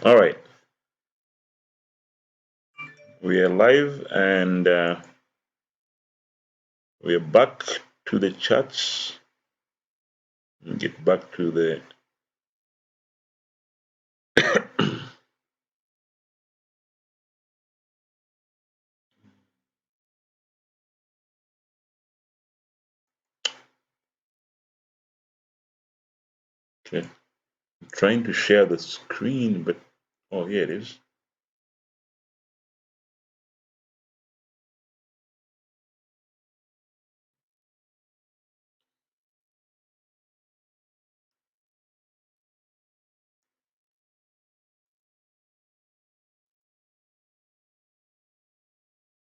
All right, we are live and we are back to the chats. Get back to the. Okay, I'm trying to share the screen, but oh, here it is.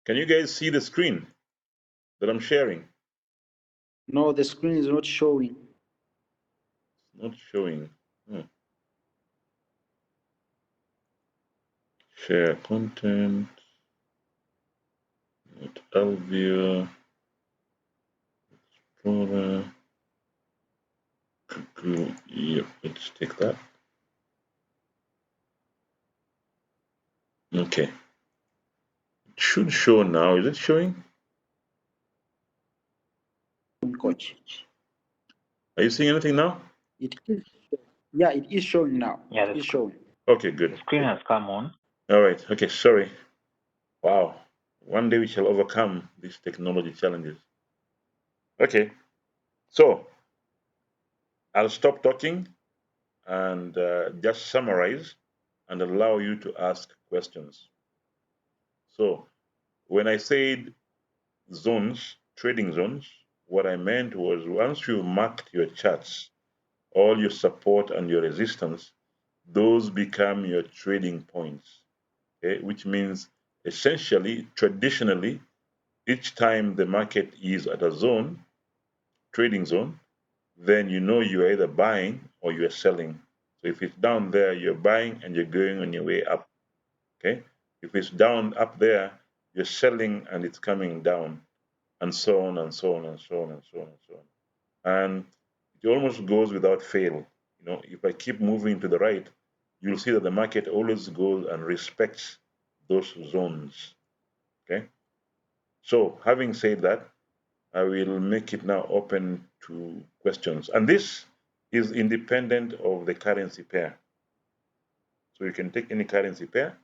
Can you guys see the screen that I'm sharing? No, the screen is not showing. Not showing. Oh. Share content. Not Alvia. Explorer. Google. Yep, let's take that. Okay. It should show now. Is it showing? Coach. Are you seeing anything now? It is. Yeah, it is showing now. Yeah, It is showing. Okay, the good. screen has come on. All right. Okay, sorry. Wow. One day we shall overcome these technology challenges. Okay. So I'll stop talking and just summarize and allow you to ask questions. So when I said zones, trading zones, what I meant was once you marked your charts, all your support and your resistance, those become your trading points. Okay, which means essentially, traditionally, each time the market is at a zone, trading zone, then you know you're either buying or you're selling. So if it's down there, you're buying and you're going on your way up. Okay. If it's down up there, you're selling and it's coming down, and so on and so on and so on and so on and so on. And it almost goes without fail. If I keep moving to the right, you'll see that the market always goes and respects those zones. Okay. So having said that, I will make it now open to questions. And this is independent of the currency pair. So you can take any currency pair,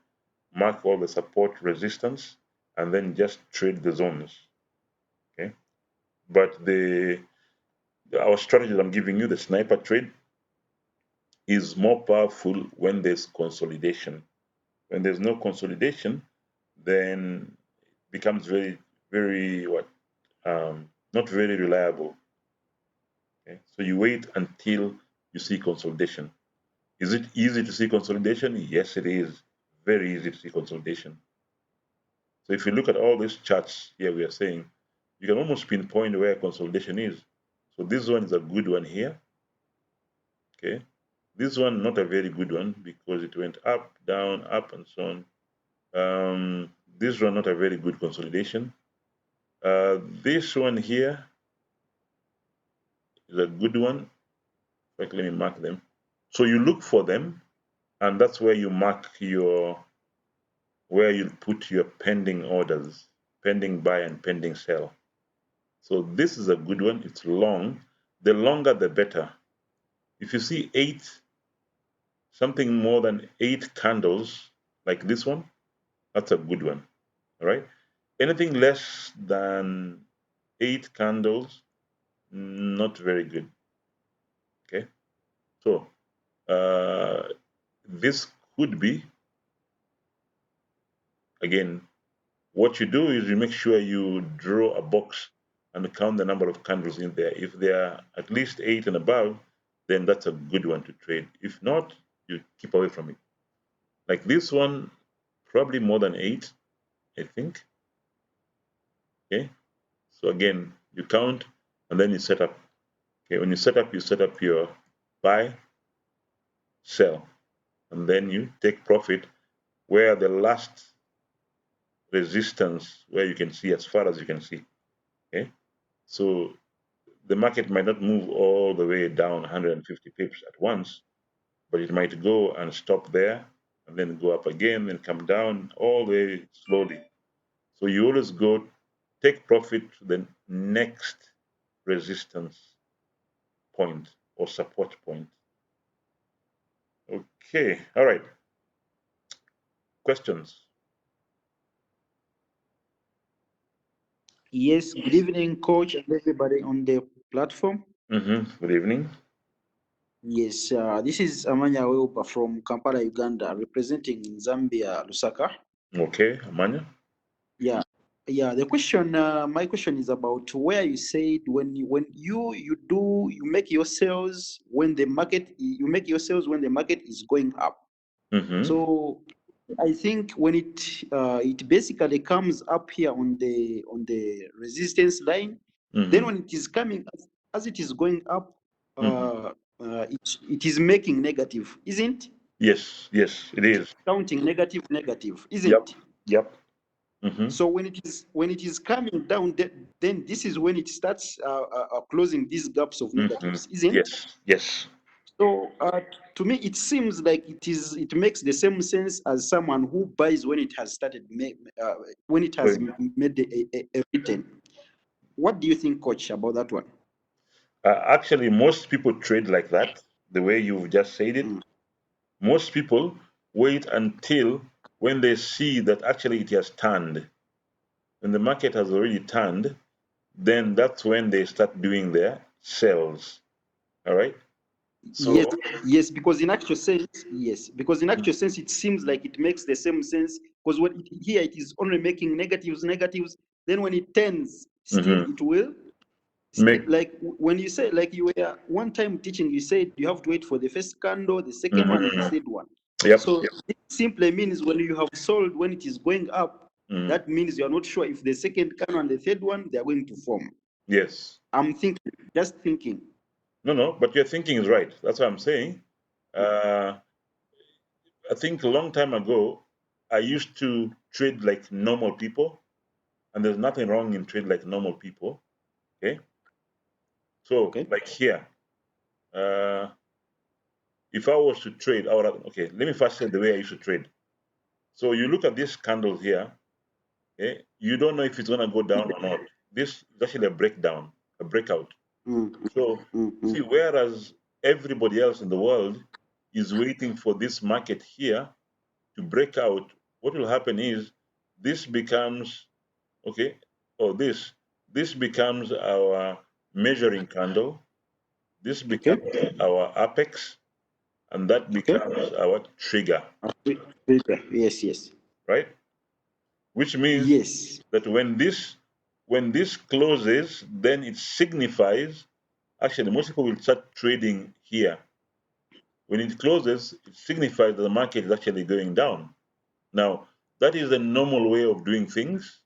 mark all the support resistance, and then just trade the zones. Okay. But our strategy that I'm giving you, the sniper trade, is more powerful when there's consolidation. When there's no consolidation, then it becomes very, very not very reliable. Okay? So you wait until you see consolidation. Is it easy to see consolidation? Yes, it is. Very easy to see consolidation. So if you look at all these charts here, we are saying you can almost pinpoint where consolidation is. So this one is a good one here. Okay. This one not a very good one because it went up, down, up, and so on. This one not a very good consolidation. This one here is a good one. Let me mark them. So you look for them, and that's where you mark where you put your pending orders, pending buy and pending sell. So this is a good one. It's long. The longer, the better. If you see something more than 8 candles, like this one, that's a good one. All right. Anything less than 8 candles, not very good. Okay. So this could be, again, what you do is you make sure you draw a box and count the number of candles in there. If they are at least 8 and above, then that's a good one to trade. If not, you keep away from it. Like this one, probably more than 8, I think. Okay. So again, you count and then you set up. Okay. When you set up your buy, sell, and then you take profit where the last resistance where you can see as far as you can see. Okay. So the market might not move all the way down 150 pips at once, but it might go and stop there and then go up again, then come down all the way slowly. So you always go take profit to the next resistance point or support point. Okay, all right. Questions? Yes, good evening, coach, and everybody on the platform. Good evening. Yes, this is Amanya Weupa from Kampala, Uganda, representing in Zambia, Lusaka. Okay, Amanya. Yeah, yeah. My question is about where you said when you make your sales when the market you make your sales when the market is going up. Mm-hmm. So I think when it basically comes up here on the resistance line, then Mm-hmm. when it is coming as it is going up, Mm-hmm. it is making negative, isn't? Yes, yes, it is. Counting negative, Yep, isn't? yep. Mm-hmm. So when it is coming down, then this is when it starts closing these gaps of Mm-hmm. negatives, isn't? Yes, yes. So to me, it seems like it makes the same sense as someone who buys when it has when it has Good. made a return. What do you think, coach, about that one? Actually, most people trade like that, the way you've just said it. Mm. Most people wait until when they see that actually it has turned. When the market has already turned, then that's when they start doing their sales. All right. Yes, So, yes, because in actual sense, yes, because in actual sense, it seems like it makes the same sense. Because here it is only making negatives. Then when it turns, still mhm, it will. Still, make like when you say, like you were one time teaching, you said you have to wait for the first candle, the second one, and the mhm, third one. yep, So yep, it simply means when you have sold when it is going up, mhm, that means you are not sure if the second candle and the third one they are going to form. yes. I'm thinking, just thinking. No, no, but your thinking is right. That's what I'm saying. Uh, I think a long time ago, I used to trade like normal people, and there's nothing wrong in trade like normal people. Okay, so Okay. like here, uh, if I was to trade, I would have, okay. Let me first say the way I used to trade. So you look at this candle here. Okay, you don't know if it's gonna go down or not. This is actually a breakdown, a breakout. Mm, So mm, see, mm. whereas everybody else in the world is waiting for this market here to break out, what will happen is this becomes okay, or this becomes our measuring candle, this Okay. becomes our apex, and that Okay. becomes our trigger, Okay. Yes. Yes. right? Which means Yes. that when this closes, then it signifies actually most people will start trading here. When it closes, it signifies that the market is actually going down. Now, that is the normal way of doing things.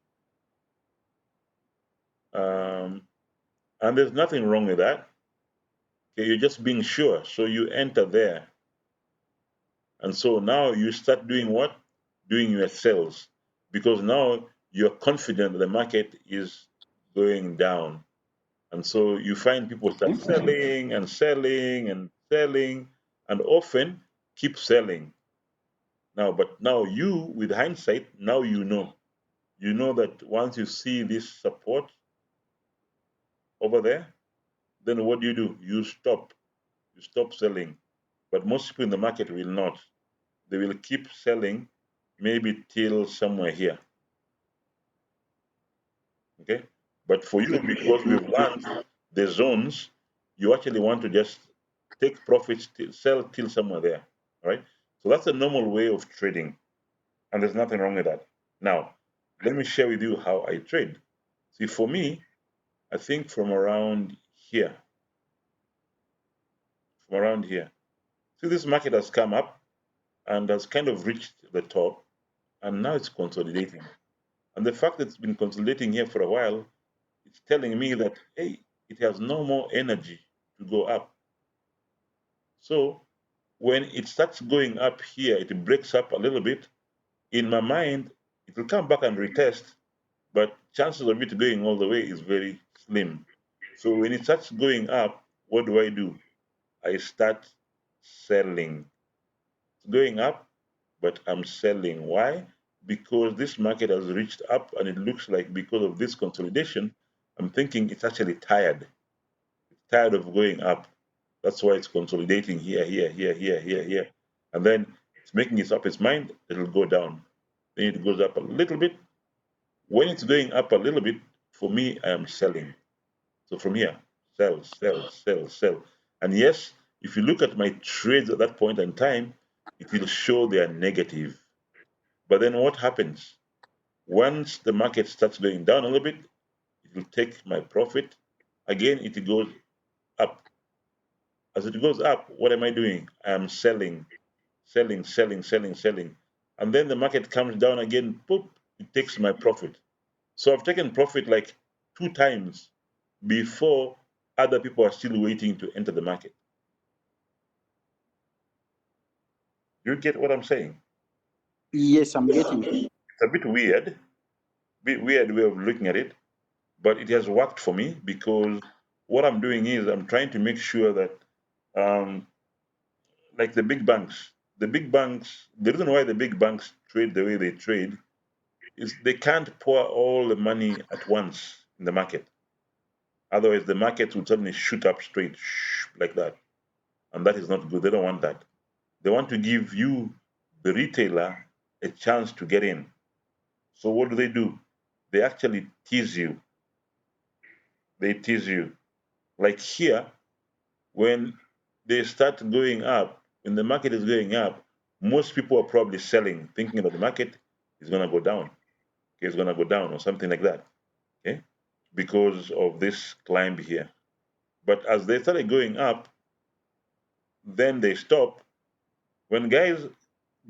Um, and there's nothing wrong with that. Okay, you're just being sure. So you enter there. And so now you start doing what? Doing your sales. Because now you're confident that the market is going down. And so you find people start Okay. selling and selling and selling and often keep selling. Now, but now you, with hindsight, now you know. You know that once you see this support over there, then what do? You stop. You stop selling. But most people in the market will not. They will keep selling maybe till somewhere here. Okay? But for you, Okay. because we've learned the zones, you actually want to just take profits, sell till somewhere there. All right? So that's a normal way of trading. And there's nothing wrong with that. Now, let me share with you how I trade. See, for me, I think here, from around here. See, this market has come up and has kind of reached the top, and now it's consolidating. And the fact that it's been consolidating here for a while, it's telling me that, hey, it has no more energy to go up. So when it starts going up here, it breaks up a little bit. In my mind, it will come back and retest, but chances of it going all the way is very slim. So when it starts going up, what do? I start selling. It's going up, but I'm selling. Why? Because this market has reached up, and it looks like because of this consolidation, I'm thinking it's actually tired. It's tired of going up. That's why it's consolidating here, here, here, here, here, here. And then it's making it up its mind, it'll go down. Then it goes up a little bit. When it's going up a little bit, for me, I am selling. So from here, sell, sell, sell, sell. And yes, if you look at my trades at that point in time, it will show they are negative. But then what happens? Once the market starts going down a little bit, it will take my profit. Again, it goes up. As it goes up, what am I doing? I am selling, selling, selling, selling, selling. And then the market comes down again, boop, it takes my profit. So I've taken profit like 2 times before other people are still waiting to enter the market. You get what I'm saying? Yes, I'm getting. It's a bit weird way of looking at it, but it has worked for me because what I'm doing is I'm trying to make sure that, um, like the big banks, the reason why the big banks trade the way they trade is they can't pour all the money at once in the market. Otherwise, the market will suddenly shoot up straight like that, and that is not good. They don't want that. They want to give you, the retailer, a chance to get in. So what do? They actually tease you. They tease you. Like here, when they start going up, when the market is going up, most people are probably selling, thinking that the market is going to go down. Okay, it's going to go down or something like that. Okay, because of this climb here. But as they started going up, then they stop. When guys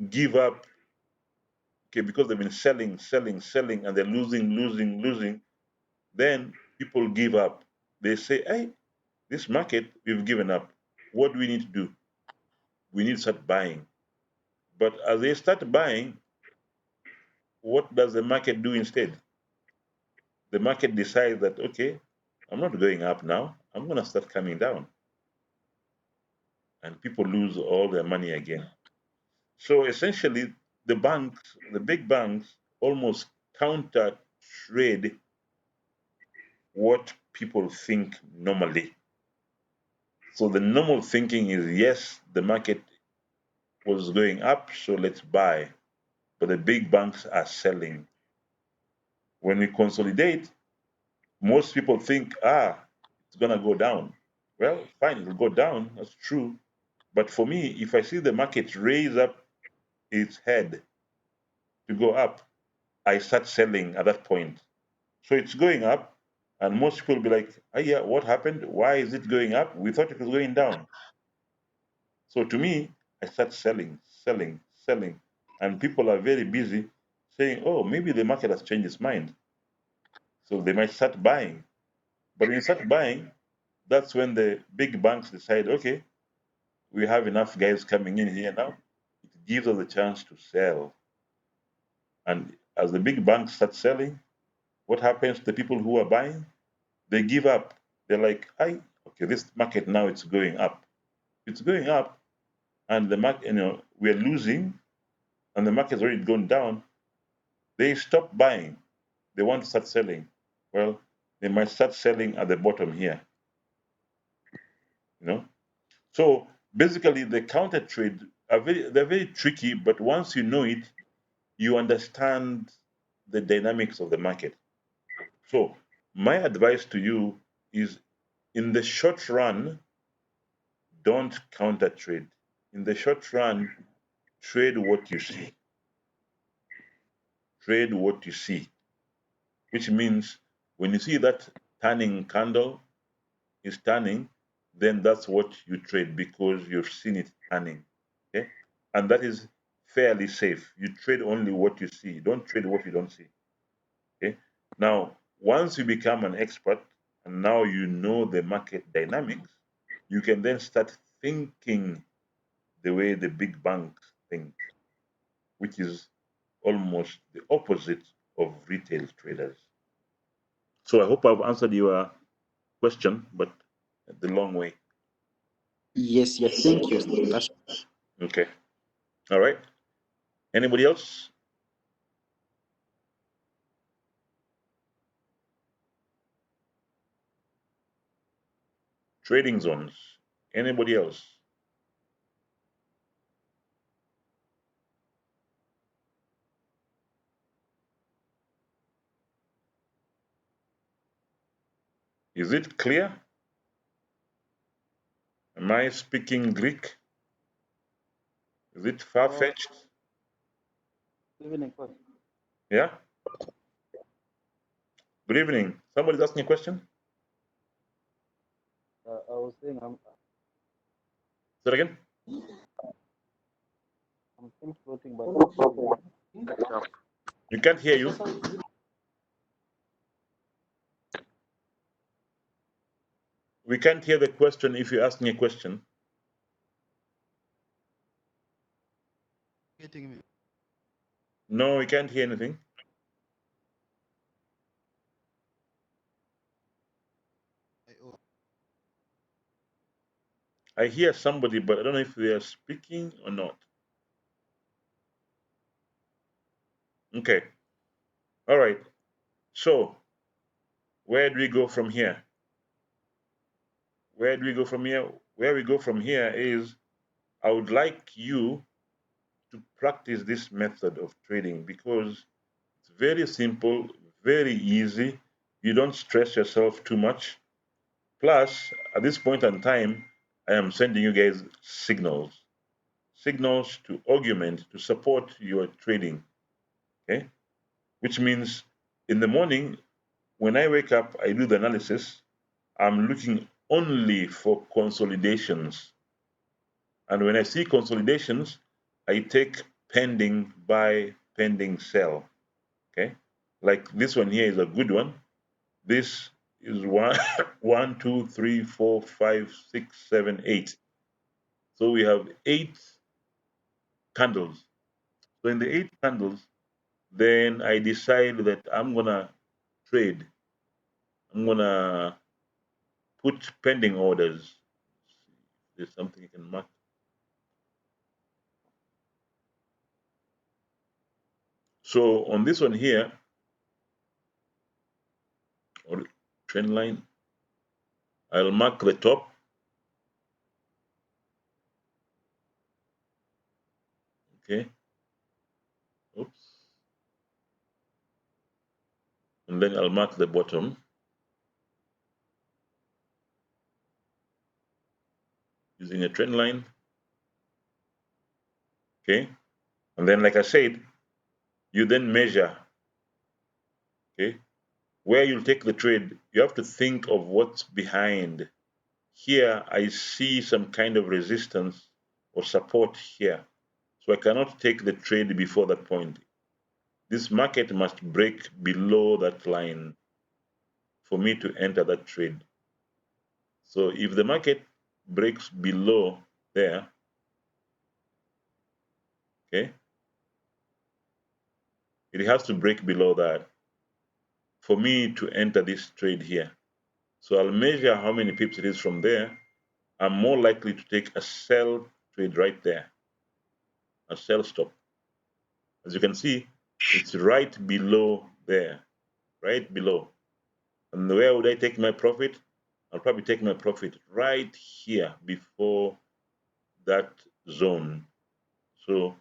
give up, okay, because they've been selling, selling, selling, and they're losing, losing, losing, then people give up. They say, hey, this market, we've given up. What do we need to do? We need to start buying. But as they start buying, what does the market do instead? The market decides that, okay, I'm not going up now, I'm going to start coming down. And people lose all their money again. So essentially, the banks, the big banks, almost counter trade what people think normally. So the normal thinking is yes, the market was going up, so let's buy. But the big banks are selling. When we consolidate, most people think, it's going to go down. Well, fine, it'll go down. That's true. But for me, if I see the market raise up its head to go up, I start selling at that point. So it's going up, and most people will be like, yeah, what happened? Why is it going up? We thought it was going down. So to me, I start selling, selling, selling. And people are very busy saying, oh, maybe the market has changed its mind. So they might start buying. But when you start buying, that's when the big banks decide, okay, we have enough guys coming in here now. It gives us a chance to sell. And as the big banks start selling, what happens to the people who are buying? They give up. They're like, okay, this market now it's going up. It's going up, and the market, we're losing, and the market's already gone down. They stop buying. They want to start selling. Well, they might start selling at the bottom here. You know. So basically, the counter trade they're very tricky, but once you know it, you understand the dynamics of the market. So my advice to you is, in the short run, don't counter trade. In the short run, trade what you see. Trade what you see, which means when you see that turning candle is turning, then that's what you trade because you've seen it turning. Okay? And that is fairly safe. You trade only what you see. Don't trade what you don't see. Okay? Now, once you become an expert and now you know the market dynamics, you can then start thinking the way the big banks think, which is almost the opposite of retail traders. So I hope I've answered your question, but the long way. Yes, yes, thank you. That's Okay. All right. Anybody else? Trading zones. Anybody else? Is it clear? Am I speaking Greek? Is it far-fetched? Good evening, coach. Yeah? Good evening. Somebody's asking a question? I was saying I'm Say that again? still floating, but You can't hear you. We can't hear the question if you're asking a question. getting me. No, we can't hear anything. I hear somebody, but I don't know if they are speaking or not. Okay. All right. So, where do we go from here? Where do we go from here? Where we go from here is I would like you to practice this method of trading because it's very simple, very easy. You don't stress yourself too much. Plus, at this point in time, I am sending you guys signals to augment, to support your trading. Okay? Which means in the morning, when I wake up, I do the analysis. I'm looking only for consolidations. And when I see consolidations, I take pending buy, pending sell. Okay? Like this one here is a good one. This is one, 1, 2, 3, 4, 5, 6, 7, 8. So we have 8 candles. So in the 8 candles, then I decide that I'm gonna trade. I'm gonna put pending orders. There's something you can mark. So on this one here, or trend line, I'll mark the top. Okay. Oops. And then I'll mark the bottom using a trend line. Okay. And then, like I said, you then measure. Okay. Where you'll take the trade, you have to think of what's behind. Here, I see some kind of resistance or support here. So I cannot take the trade before that point. This market must break below that line for me to enter that trade. So if the market breaks below there, okay, it has to break below that for me to enter this trade here. So I'll measure how many pips it is from there. I'm more likely to take a sell trade right there, a sell stop. As you can see, it's right below there, right below. And where would I take my profit? I'll probably take my profit right here before that zone. So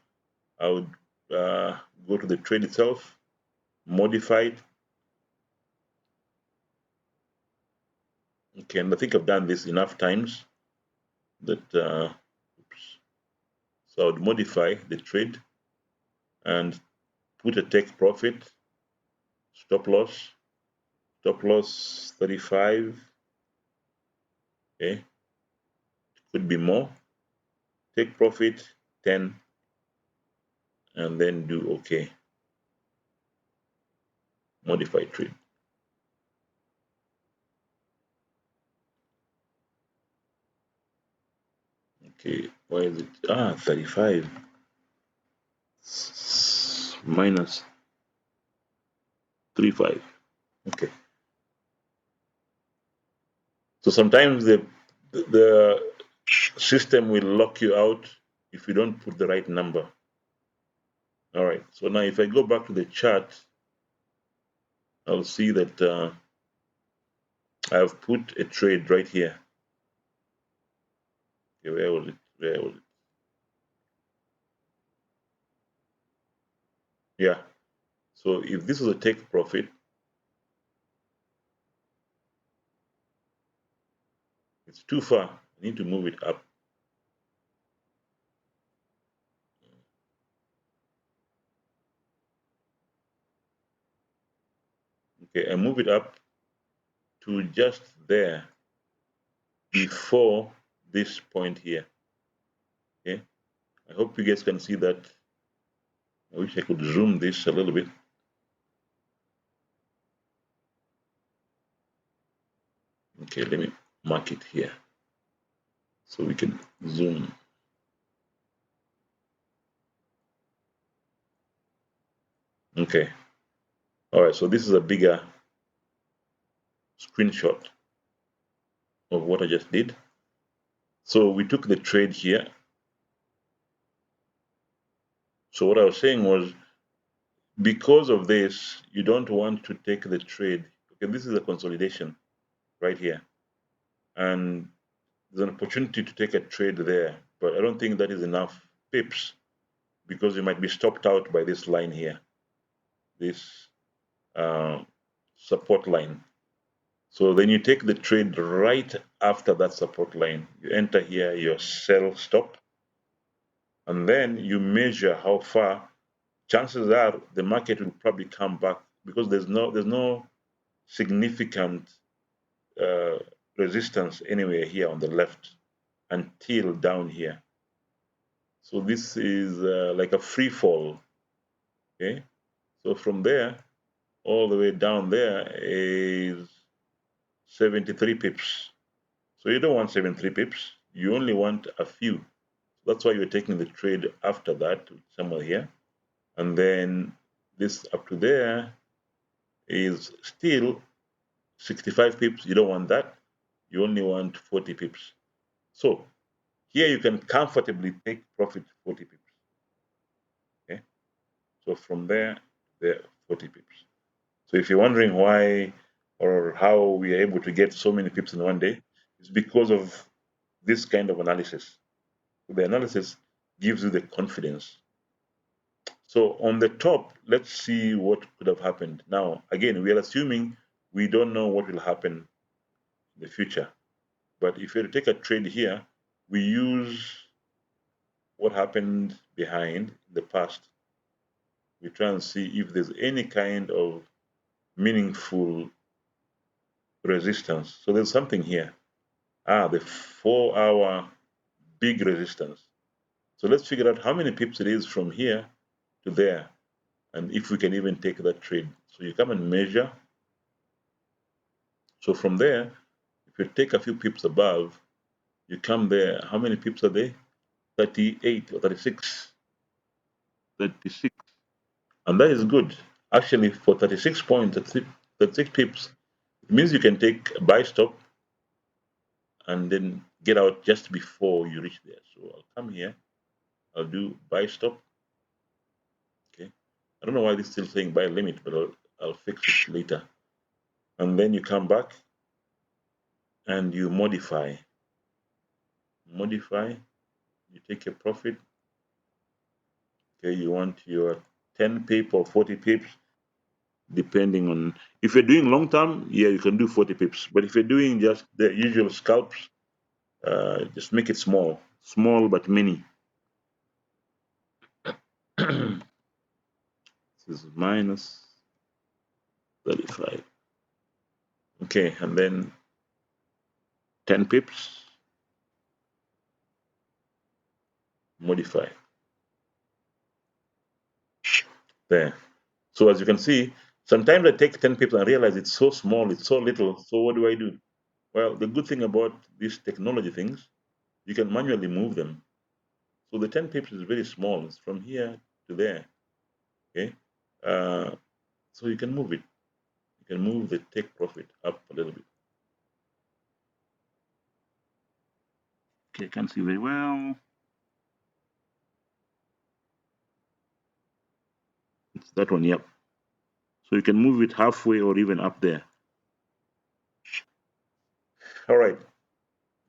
I would go to the trade itself, modify it. Okay, and I think I've done this enough times that, oops. So I would modify the trade and put a take profit, stop loss 35. Okay, could be more. Take profit 10 and then do okay. Modify trade. Okay, why is it? 35 minus 35. Okay. So sometimes the system will lock you out if you don't put the right number. All right, so now if I go back to the chart, I'll see that I've put a trade right here. Okay, where was it? Where was it? Yeah. So if this is a take profit, it's too far. I need to move it up. Okay, I move it up to just there before this point here. Okay, I hope you guys can see that. I wish I could zoom this a little bit. Okay, let me mark it here so we can zoom. Okay, all right, so this is a bigger screenshot of what I just did. So we took the trade here. So what I was saying was, because of this, you don't want to take the trade. Okay, this is a consolidation right here. And there's an opportunity to take a trade there, but I don't think that is enough pips because you might be stopped out by this line here, this support line. So then you take the trade right after that support line. You enter here your sell stop, and then you measure how far. Chances are the market will probably come back because there's no significant uh, resistance anywhere here on the left until down here. So this is like a free fall. Okay, so from there all the way down there is 73 pips. So you don't want 73 pips. You only want a few. That's why you're taking the trade after that, somewhere here. And then this up to there is still 65 pips. You don't want that. You only want 40 pips. So here you can comfortably take profit 40 pips. Okay. So from there, 40 pips. So if you're wondering why or how we are able to get so many pips in one day, it's because of this kind of analysis. The analysis gives you the confidence. So on the top, let's see what could have happened. Now, again, we are assuming we don't know what will happen in the future. But if you take a trade here, we use what happened behind the past. We try and see if there's any kind of meaningful resistance. So there's something here. The 4-hour big resistance. So let's figure out how many pips it is from here to there, and if we can even take that trade. So you come and measure. So from there, if you take a few pips above, you come there. How many pips are there? 38 or 36. 36. And that is good. Actually, for 36 points, 36 pips, it means you can take a buy stop and then get out just before you reach there. So I'll come here. I'll do buy stop. Okay. I don't know why this is still saying buy limit, but I'll fix it later. And then you come back and you modify. Modify. You take a profit. Okay. You want your 10 pip or 40 pips, depending on if you're doing long term. Yeah, you can do 40 pips. But if you're doing just the usual scalps, just make it small but many. This is minus 35. Okay, and then 10 pips, modify. There. So as you can see, sometimes I take 10 pips and realize it's so small, it's so little. So what do? Well, the good thing about these technology things, you can manually move them. So the 10 pips is very small. It's from here to there. Okay. So you can move it. You can move the take profit up a little bit. Okay, I can't see very well. It's that one, yep. So you can move it halfway or even up there. All right.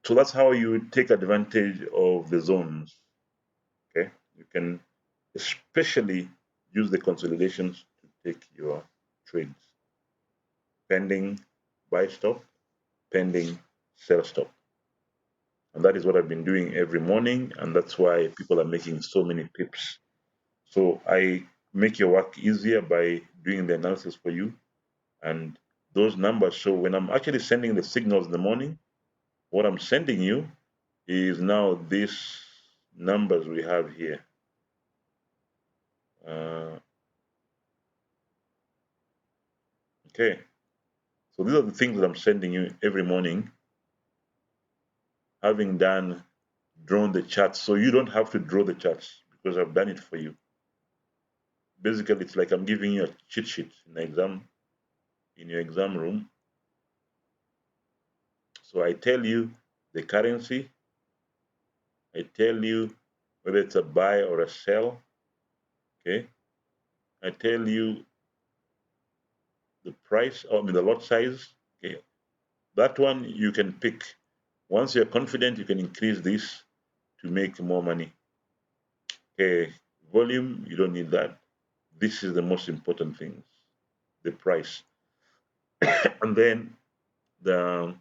So that's how you take advantage of the zones. Okay. You can especially use the consolidations to take your trades. Pending buy stop, pending sell stop. And that is what I've been doing every morning, and that's why people are making so many pips. So I make your work easier by doing the analysis for you, and those numbers. So when I'm actually sending the signals in the morning, what I'm sending you is now these numbers we have here. Okay, so these are the things that I'm sending you every morning, having drawn the charts. So you don't have to draw the charts because I've done it for you. Basically, it's like I'm giving you a cheat sheet in your exam room. So I tell you the currency, I tell you whether it's a buy or a sell. Okay, I tell you the price, the lot size. Okay, that one you can pick. Once you're confident, you can increase this to make more money. Okay, volume, you don't need that. This is the most important thing, the price. And then the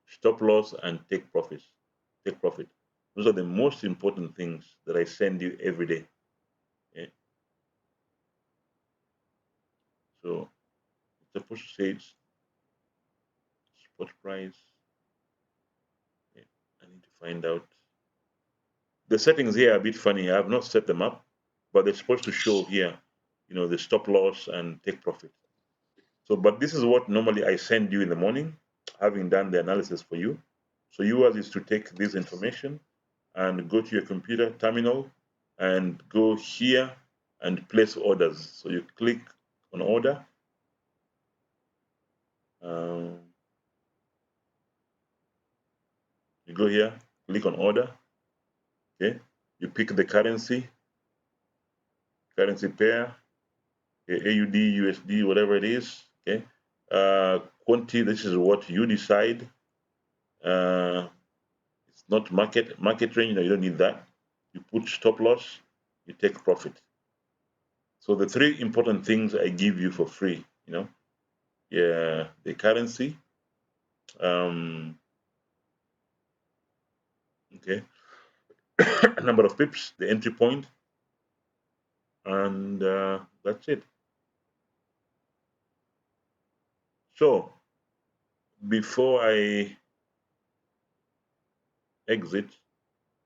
stop loss and take profit. Those are the most important things that I send you every day. Okay? So it's supposed to say it's spot price. Okay. I need to find out. The settings here are a bit funny. I have not set them up, but they're supposed to show here, the stop loss and take profit. So, but this is what normally I send you in the morning, having done the analysis for you. So yours is to take this information and go to your computer terminal and go here and place orders. So you click on order. You go here, click on order. Okay, you pick the currency pair, okay, AUD, USD, whatever it is. Okay, quantity. This is what you decide. It's not market range. No, you don't need that. You put stop loss. You take profit. So the three important things I give you for free, yeah, the currency, okay, number of pips, the entry point, and that's it. So before I exit,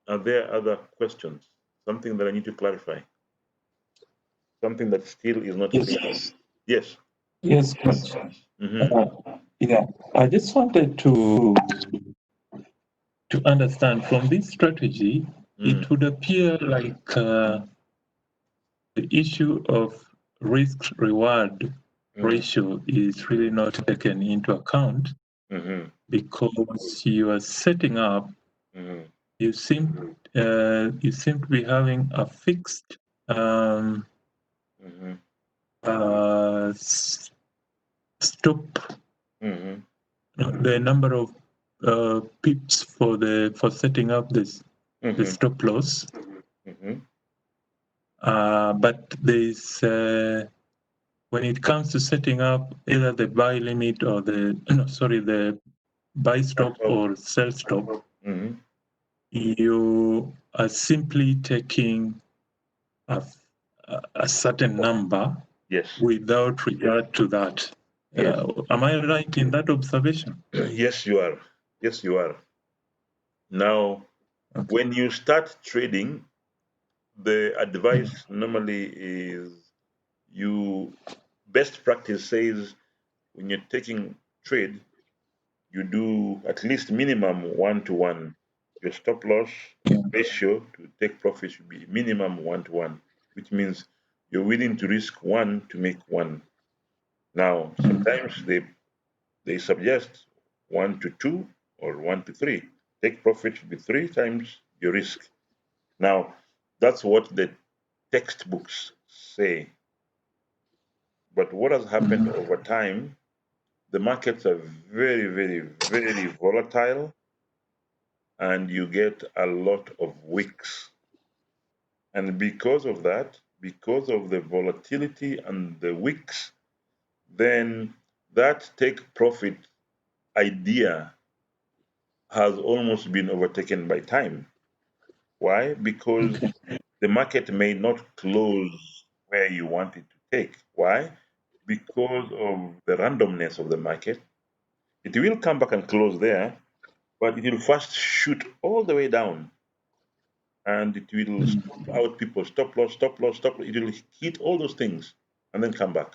are there other questions? Something that I need to clarify? Something that still is not clear? Yes. Yes, Coach. Mm-hmm. Yeah, I just wanted to understand from this strategy, it would appear like the issue of risk reward ratio is really not taken into account because you are setting up. You seem to be having a fixed stop. The number of pips for setting up this the stop loss. But there's when it comes to setting up either the buy limit or the buy stop or sell stop, you are simply taking a certain number without regard to that. Am I right in that observation? Yes, you are. Yes, you are. Now, when you start trading, the advice normally is best practice says when you're taking trade, you do at least minimum 1-to-1. Your stop loss ratio to take profit should be minimum 1-to-1, which means you're willing to risk 1 to make 1. Now, sometimes they suggest 1-to-2 or 1-to-3. Take profit should be 3 times your risk. Now, that's what the textbooks say. But what has happened over time, the markets are very, very, very volatile, and you get a lot of wicks. And because of that, because of the volatility and the wicks, then that take profit idea has almost been overtaken by time. Why? Because the market may not close where you want it to take. Why? Because of the randomness of the market. It will come back and close there, but it will first shoot all the way down, and it will stop out people, stop loss, stop loss, stop loss. It will hit all those things and then come back.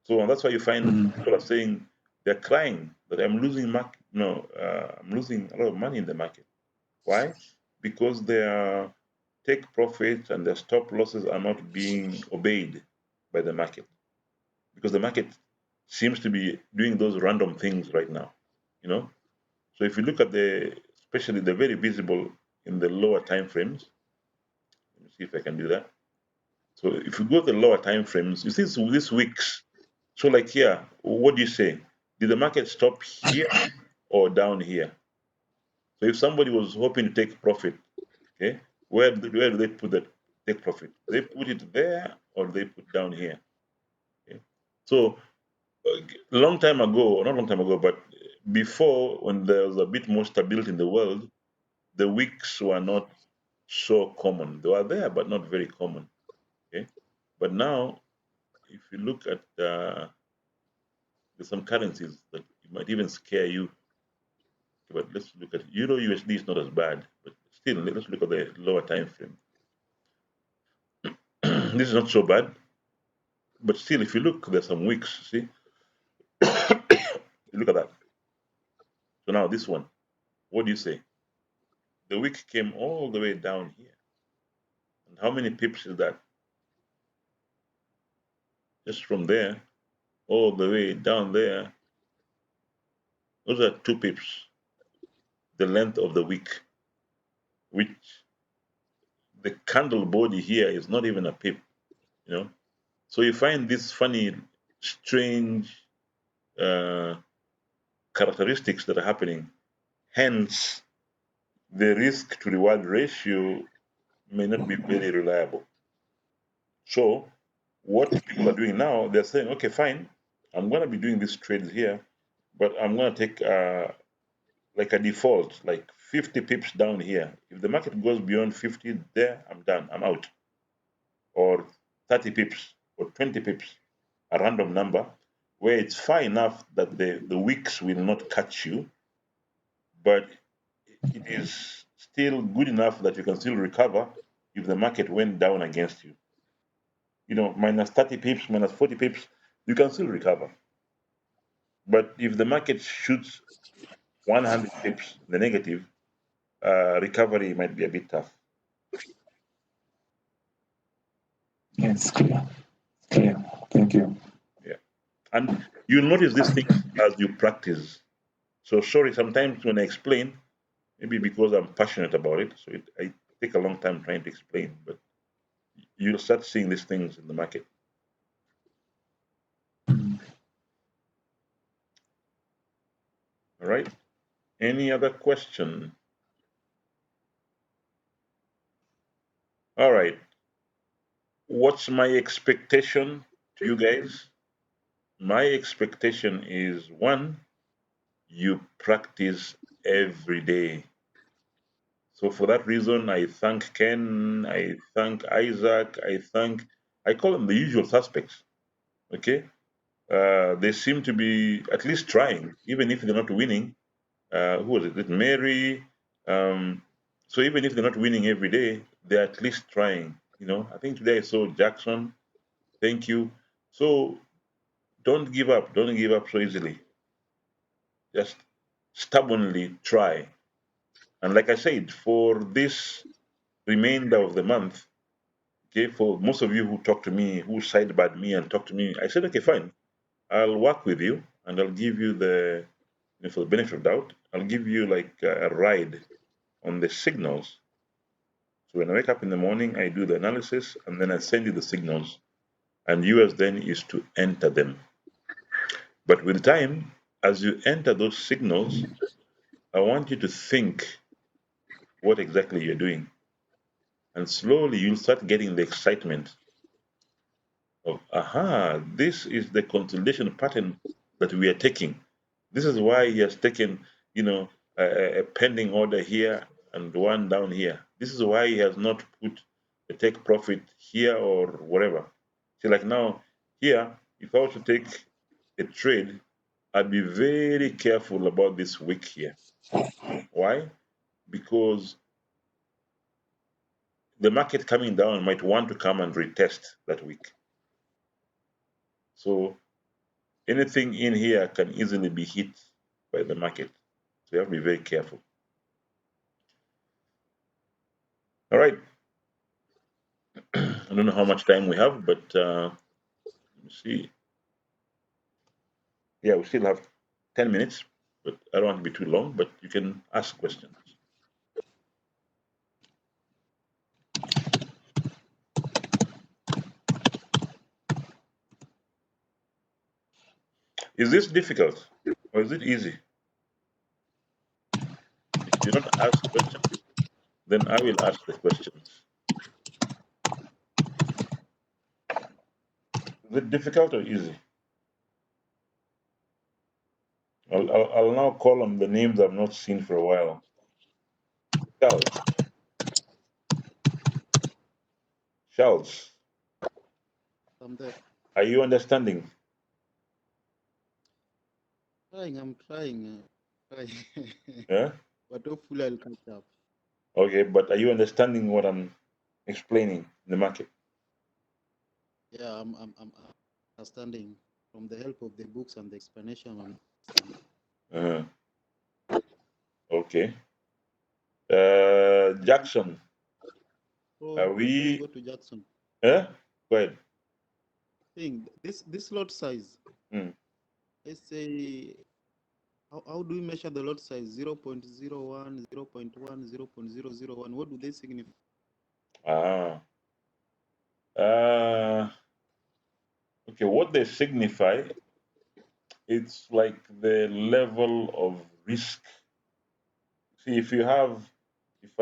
So and that's why you find people are saying they're crying that I'm losing I'm losing a lot of money in the market. Why? Because their take profits and their stop losses are not being obeyed by the market. Because the market seems to be doing those random things right now. You know? So if you look at especially the very visible in the lower time frames, let me see if I can do that. So if you go to the lower time frames, you see these wicks. So like here, what do you say? Did the market stop here or down here? So if somebody was hoping to take profit, okay, where do they put that take profit? They put it there or they put down here. Okay? So a long time ago, not long time ago, but before when there was a bit more stability in the world, the wicks were not so common. They were there, but not very common. Okay, but now if you look at there's some currencies that it might even scare you. But let's look at Euro USD is not as bad, but still let's look at the lower time frame. This is not so bad, but still, if you look, there's some wicks. See, look at that. So now this one, what do you say? The wick came all the way down here, and how many pips is that? Just from there, all the way down there. Those are 2 pips, the length of the wick, which the candle body here is not even a pip, you know. So you find these funny, strange characteristics that are happening. Hence, the risk to reward ratio may not be very reliable. So, what people are doing now, they're saying, okay, fine, I'm going to be doing these trades here, but I'm going to take like a default, like 50 pips down here. If the market goes beyond 50 there, I'm done, I'm out. Or 30 pips or 20 pips, a random number, where it's far enough that the wicks will not catch you, but it is still good enough that you can still recover if the market went down against you. You know, minus 30 pips, minus 40 pips, you can still recover. But if the market shoots 100 pips in the negative, recovery might be a bit tough. Yes, clear. Clear. Thank you. Yeah. And you'll notice these things as you practice. So sorry, sometimes when I explain, maybe because I'm passionate about it, so I take a long time trying to explain, but you'll start seeing these things in the market. All right. Any other question? All right. What's my expectation to you guys? My expectation is one, you practice every day. So for that reason, I thank Ken, I thank Isaac, I call them the usual suspects. Okay, they seem to be at least trying, even if they're not winning. Who was it? Mary. So even if they're not winning every day, they're at least trying. You know, I think today I saw Jackson. Thank you. So don't give up. Don't give up so easily. Just stubbornly try. And like I said, for this remainder of the month, okay, for most of you who talk to me, who sidebarred me and talk to me, I said, okay, fine. I'll work with you and I'll give you for the benefit of doubt, I'll give you like a ride on the signals. So when I wake up in the morning, I do the analysis and then I send you the signals. and yours then is to enter them. But with time, as you enter those signals, I want you to think what exactly you're doing. And slowly you'll start getting the excitement of, aha, this is the consolidation pattern that we are taking. This is why he has taken, a pending order here and one down here. This is why he has not put a take profit here or whatever. See, like now, here, if I were to take a trade, I'd be very careful about this wick here. Why? Because the market coming down might want to come and retest that wick. So anything in here can easily be hit by the market. So you have to be very careful. All right. I don't know how much time we have, but let me see. Yeah, we still have 10 minutes, but I don't want to be too long, but you can ask questions. Is this difficult or is it easy? If you don't ask questions, then I will ask the questions. Is it difficult or easy? I'll now call on the names I've not seen for a while. Charles. Charles, I'm there. are you understanding? I'm trying. Yeah? But hopefully I'll catch up. Okay, but are you understanding what I'm explaining in the market? Yeah, I'm understanding from the help of the books and the explanation. Okay. Jackson, So are before you we? go to Jackson, Go ahead. thing this lot size. Hmm. Let's say how do we measure the lot size? 0.01, 0.1, 0.001. What do they signify? Okay, what they signify, it's like the level of risk. See, if I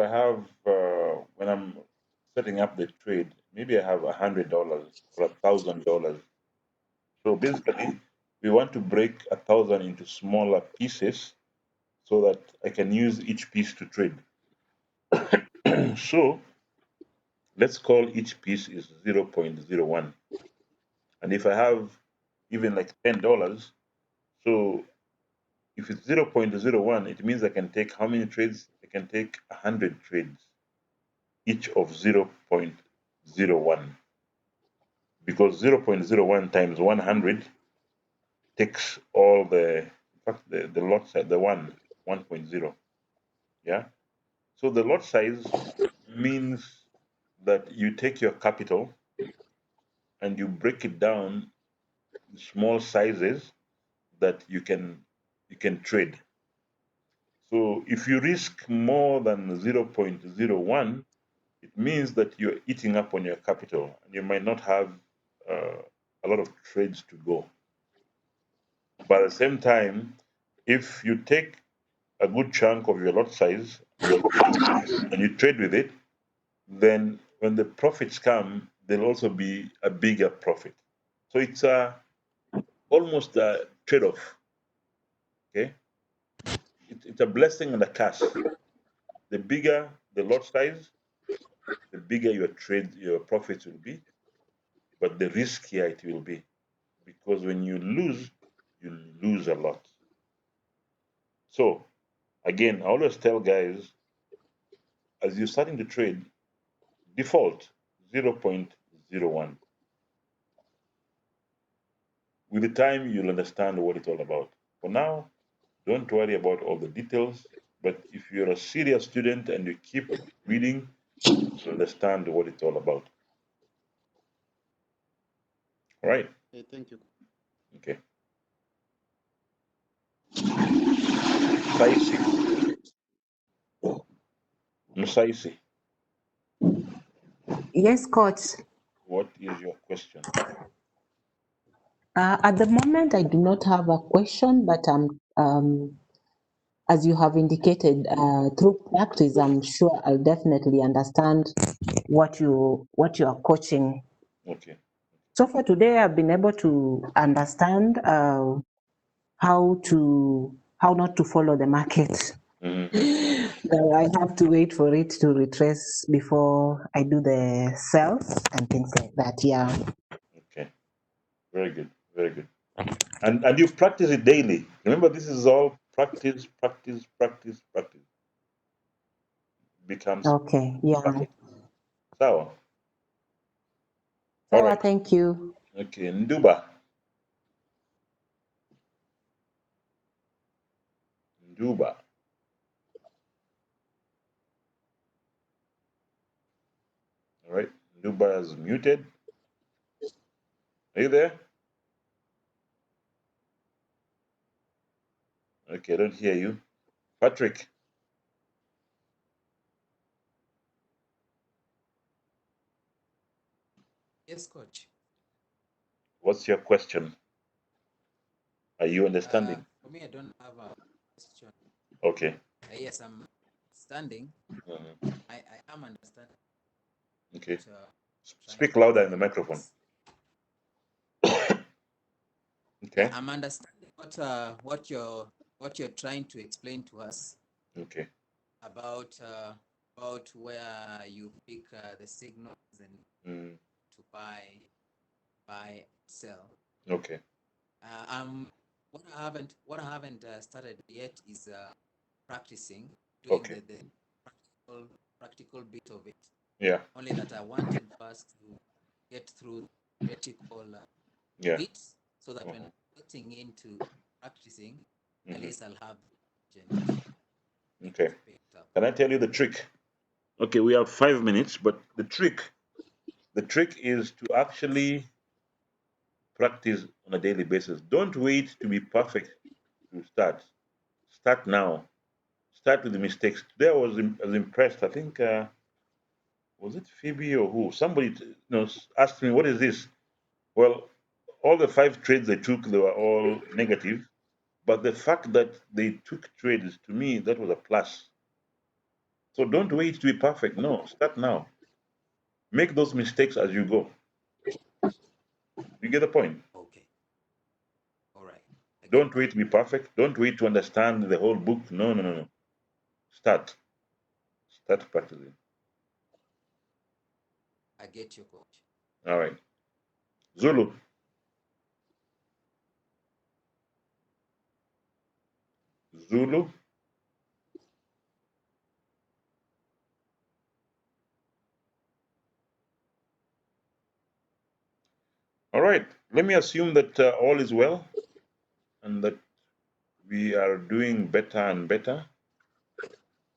have, when I'm setting up the trade, maybe I have $100 or $1,000. So basically, we want to break 1,000 into smaller pieces so that I can use each piece to trade. So let's call each piece is 0.01. And if I have even like $10, so if it's 0.01, it means I can take how many trades? I can take 100 trades, each of 0.01. Because 0.01 times 100 takes all the, in fact, the lot size, the 1.0. Yeah. So the lot size means that you take your capital and you break it down in small sizes that you can trade. So if you risk more than 0.01, it means that you're eating up on your capital and you might not have a lot of trades to go. But at the same time, if you take a good chunk of your lot size and you trade with it, then when the profits come, there'll also be a bigger profit. So it's almost a trade-off. Okay, it's a blessing and a curse. The bigger the lot size, the bigger your profits will be, but the riskier it will be, because when you lose a lot. So again, I always tell guys, as you're starting to trade, default 0.01. With the time, you'll understand what it's all about. For now, don't worry about all the details, but if you're a serious student and you keep reading, you'll understand what it's all about. All right? Okay, thank you. Okay. Saisi. Musaisi. Yes, coach. what is your question? At the moment, I do not have a question, but as you have indicated, through practice, I'm sure I'll definitely understand what you are coaching. Okay. So for today, I've been able to understand how not to follow the market. Mm-hmm. I have to wait for it to retrace before I do the sales and things like that. Yeah. Okay. Very good. Very good. And you practice it daily. Remember, this is all practice, practice, practice, practice. Becomes Okay. Yeah. perfect. Sawa. All So right. thank you. Okay. Nduba. Nduba. All right. Nduba is muted. Are you there? Okay, I don't hear you. Patrick, Yes, coach. what's your question? Are you understanding? For me, I don't have a question. Okay. Yes, I'm understanding. Mhm. I am understanding. Okay. What, Speak louder in the microphone. Okay. Yeah, I'm understanding what you're trying to explain to us Okay. about where you pick the signals and to buy, sell. Okay. What I haven't started yet is practicing doing Okay. the practical bit of it. Yeah. Only that I wanted first to get through theoretical Yeah. bits so that when getting into practicing, at Mhm. least I'll have the Okay. Can I tell you the trick? Okay, we have 5 minutes, but the trick is to actually practice on a daily basis. Don't wait to be perfect to start. Start now. Start with the mistakes. Today I was impressed. I think was it Phoebe or who? Somebody asked me, "What is this?" Well, all the 5 trades they took, they were all negative. But the fact that they took trades, to me, that was a plus. So don't wait to be perfect. No, start now. Make those mistakes as you go. You get the point? Okay. All right. Don't wait to be perfect. Don't wait to understand the whole book. No, no, no, no. Start. Start practicing. I get your coach. All right. Zulu. Zulu. All right. Let me assume that all is well and that we are doing better and better.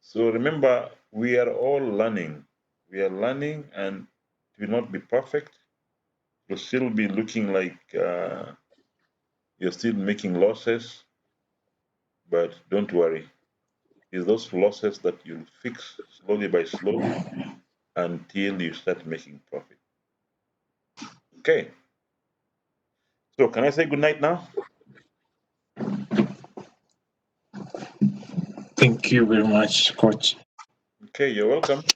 So remember, we are all learning. We are learning, and it will not be perfect. You'll still be looking like you're still making losses, but don't worry. It's those losses that you'll fix slowly by slowly until you start making profit. Okay. So can I say good night now? Thank you very much, Coach. Okay, you're welcome.